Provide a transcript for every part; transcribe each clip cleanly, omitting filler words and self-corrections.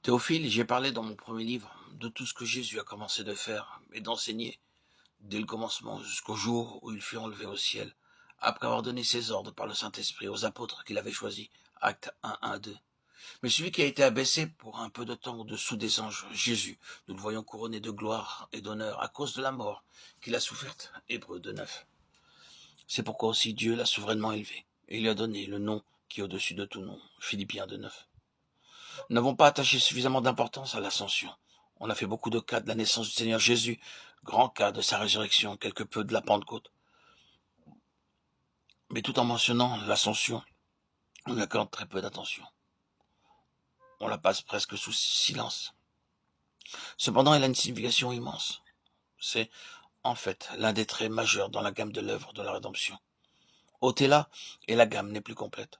Théophile, j'ai parlé dans mon premier livre de tout ce que Jésus a commencé de faire et d'enseigner dès le commencement jusqu'au jour où il fut enlevé au ciel, après avoir donné ses ordres par le Saint-Esprit aux apôtres qu'il avait choisis. Actes 1:1-2. Mais celui qui a été abaissé pour un peu de temps au-dessous des anges, Jésus, nous le voyons couronné de gloire et d'honneur à cause de la mort qu'il a soufferte. Hébreux 2:9. C'est pourquoi aussi Dieu l'a souverainement élevé et il lui a donné le nom qui est au-dessus de tout nom. Philippiens 2:9. Nous n'avons pas attaché suffisamment d'importance à l'ascension. On a fait beaucoup de cas de la naissance du Seigneur Jésus, grand cas de sa résurrection, quelque peu de la Pentecôte. Mais tout en mentionnant l'ascension, on y accorde très peu d'attention. On la passe presque sous silence. Cependant, elle a une signification immense. C'est, en fait, l'un des traits majeurs dans la gamme de l'œuvre de la rédemption. Ôtez-la, et la gamme n'est plus complète.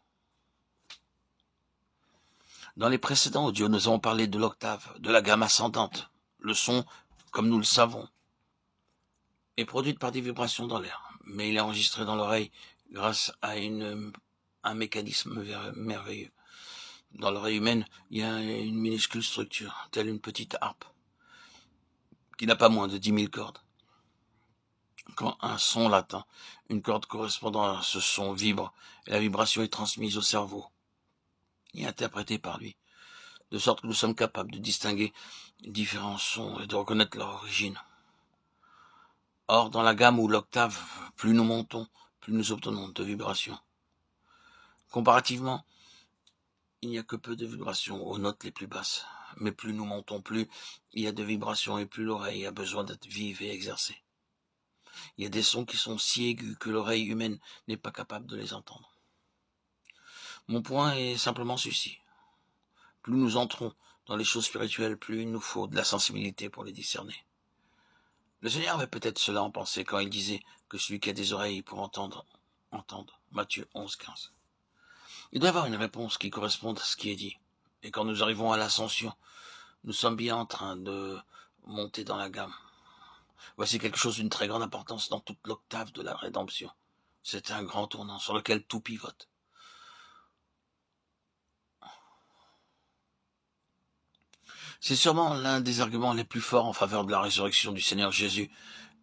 Dans les précédents audios, nous avons parlé de l'octave, de la gamme ascendante. Le son, comme nous le savons, est produite par des vibrations dans l'air, mais il est enregistré dans l'oreille grâce à un mécanisme merveilleux. Dans l'oreille humaine, il y a une minuscule structure, telle une petite harpe, qui n'a pas moins de 10 000 cordes. Quand un son l'atteint, une corde correspondant à ce son vibre, et la vibration est transmise au cerveau et interprétée par lui, de sorte que nous sommes capables de distinguer différents sons et de reconnaître leur origine. Or, dans la gamme ou l'octave, plus nous montons, plus nous obtenons de vibrations. Comparativement, il n'y a que peu de vibrations aux notes les plus basses, mais plus nous montons, plus il y a de vibrations et plus l'oreille a besoin d'être vive et exercée. Il y a des sons qui sont si aigus que l'oreille humaine n'est pas capable de les entendre. Mon point est simplement ceci. Plus nous entrons dans les choses spirituelles, plus il nous faut de la sensibilité pour les discerner. Le Seigneur avait peut-être cela en pensée quand il disait que celui qui a des oreilles pour entendre. Matthieu 11:15. Il doit y avoir une réponse qui corresponde à ce qui est dit. Et quand nous arrivons à l'ascension, nous sommes bien en train de monter dans la gamme. Voici quelque chose d'une très grande importance dans toute l'octave de la rédemption. C'est un grand tournant sur lequel tout pivote. C'est sûrement l'un des arguments les plus forts en faveur de la résurrection du Seigneur Jésus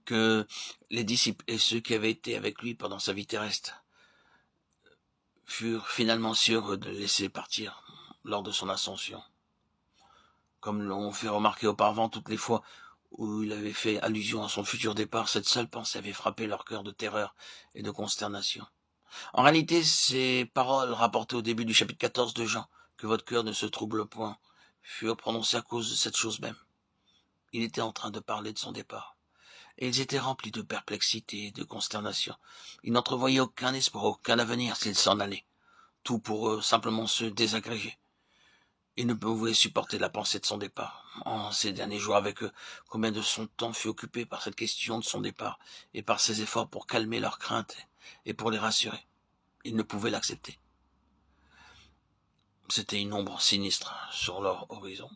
que les disciples et ceux qui avaient été avec lui pendant sa vie terrestre furent finalement si heureux de le laisser partir lors de son ascension. Comme l'ont fait remarquer auparavant toutes les fois où il avait fait allusion à son futur départ, cette seule pensée avait frappé leur cœur de terreur et de consternation. En réalité, ces paroles rapportées au début du chapitre 14 de Jean, que votre cœur ne se trouble point, furent prononcées à cause de cette chose même. Il était en train de parler de son départ. Et ils étaient remplis de perplexité et de consternation. Ils n'entrevoyaient aucun espoir, aucun avenir s'ils s'en allaient. Tout pour eux simplement se désagréger. Ils ne pouvaient supporter la pensée de son départ. En ces derniers jours avec eux, combien de son temps fut occupé par cette question de son départ et par ses efforts pour calmer leurs craintes et pour les rassurer. Ils ne pouvaient l'accepter. C'était une ombre sinistre sur leur horizon.